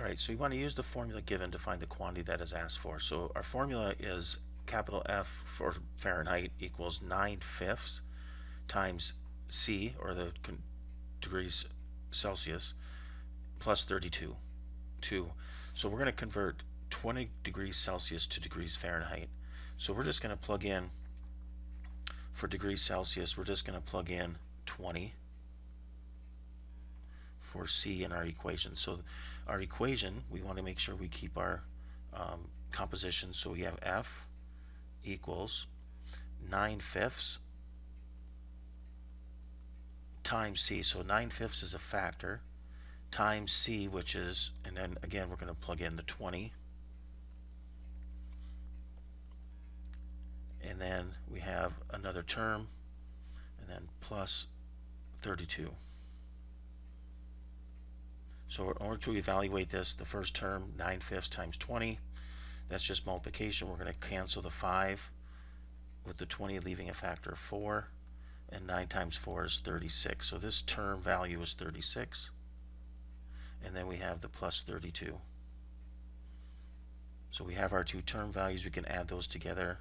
Alright, so you want to use the formula given to find the quantity that is asked for. So our formula is capital F for Fahrenheit equals 9/5 times C, or the degrees Celsius, plus 32. So we're going to convert 20 degrees Celsius to degrees Fahrenheit. So we're just going to plug in, for degrees Celsius, we're just going to plug in 20 for C in our equation. So our equation, we want to make sure we keep our composition. So we have F equals 9/5 times C. So 9/5 is a factor, times C, which is, and then again we're going to plug in the 20, and then we have another term, and then plus 32. So in order to evaluate this, the first term, 9/5 times 20, that's just multiplication. We're going to cancel the 5 with the 20, leaving a factor of 4, and 9 times 4 is 36. So this term value is 36, and then we have the plus 32. So we have our two term values. We can add those together.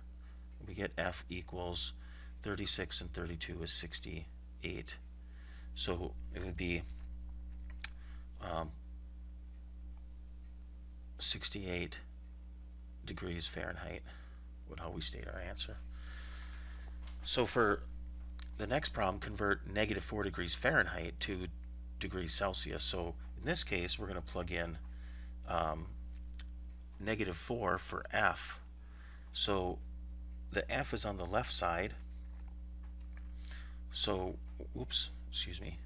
We get F equals 36 and 32 is 68. So it would be 68 degrees Fahrenheit would how we state our answer. So for the next problem, convert -4 degrees Fahrenheit to degrees Celsius. So in this case, we're going to plug in -4 for F. So the F is on the left side. So, oops, excuse me.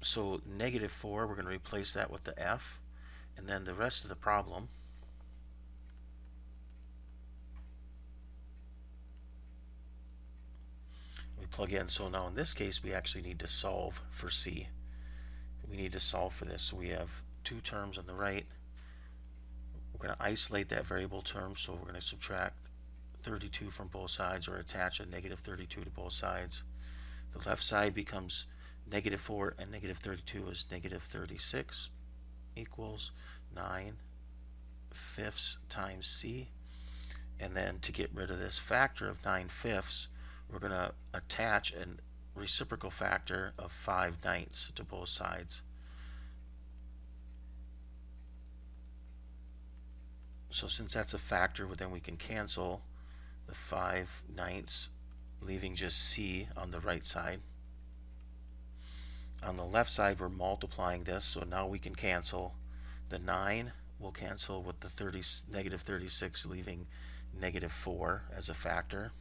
So -4, we're going to replace that with the F, and then the rest of the problem, we plug in. So now in this case, we actually need to solve for C. We need to solve for this. So we have two terms on the right. We're going to isolate that variable term, so we're going to subtract 32 from both sides, or attach a -32 to both sides. The left side becomes -4, and -32 is -36, equals 9/5 times C. And then to get rid of this factor of 9/5, we're going to attach a reciprocal factor of 5/9 to both sides. So since that's a factor, well, then we can cancel the 5/9, leaving just C on the right side. On the left side, we're multiplying this, so now we can cancel the 9. We'll cancel with the -36, leaving -4 as a factor.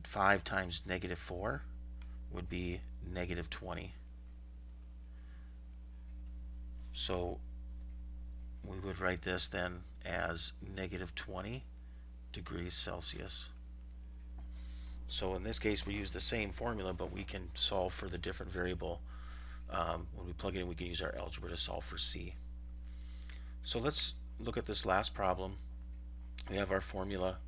5 times -4 would be -20. So we would write this then as -20 degrees Celsius. So in this case, we use the same formula, but we can solve for the different variable. When we plug it in, we can use our algebra to solve for C. So let's look at this last problem. We have our formula,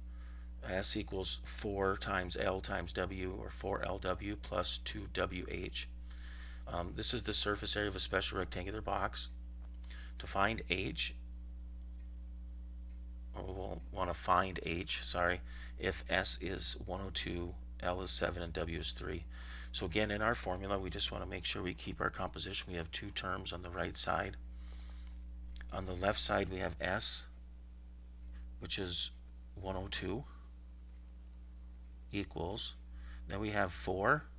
S equals 4 times L times W, or 4LW plus 2WH. This is the surface area of a special rectangular box. To find H, or we'll want to find H, sorry, if S is 102, L is 7, and W is 3. So again, in our formula, we just want to make sure we keep our composition. We have two terms on the right side. On the left side, we have S, which is 102, equals, then we have 4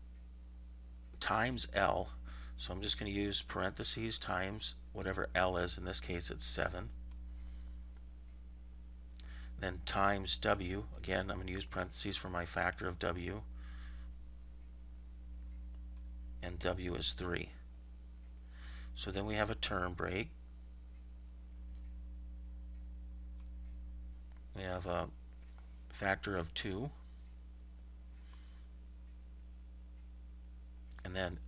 times L. So I'm just going to use parentheses times whatever L is. In this case, it's 7. Then times W. Again, I'm going to use parentheses for my factor of W. And W is 3. So then we have a term break. We have a factor of 2. And then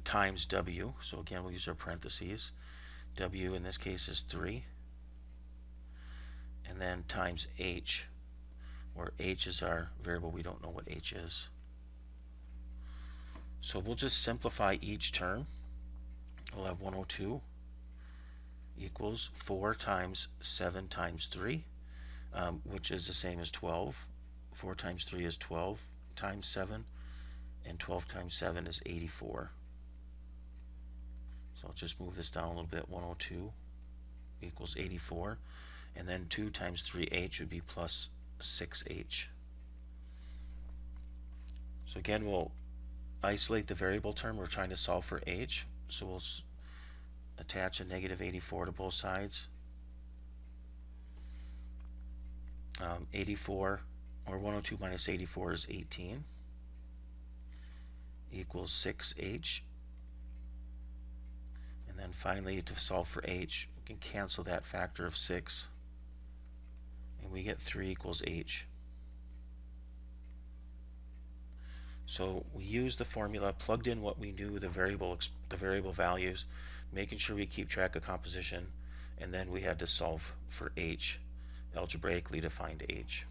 times W. So again, we'll use our parentheses. W in this case is 3. And then times H, where H is our variable. We don't know what H is. So we'll just simplify each term. We'll have 102 equals 4 times 7 times 3, which is the same as 12. 4 times 3 is 12 times 7, and 12 times 7 is 84. So I'll just move this down a little bit. 102 equals 84, and then 2 times 3h would be plus 6h. So again, we'll isolate the variable term. We're trying to solve for h, so we'll attach a negative 84 to both sides. 84, or 102 minus 84 is 18, equals 6h. And then finally, to solve for h, we can cancel that factor of 6, and we get 3 equals h. So we used the formula, plugged in what we knew, the variable values, making sure we keep track of composition, and then we had to solve for h algebraically to find h.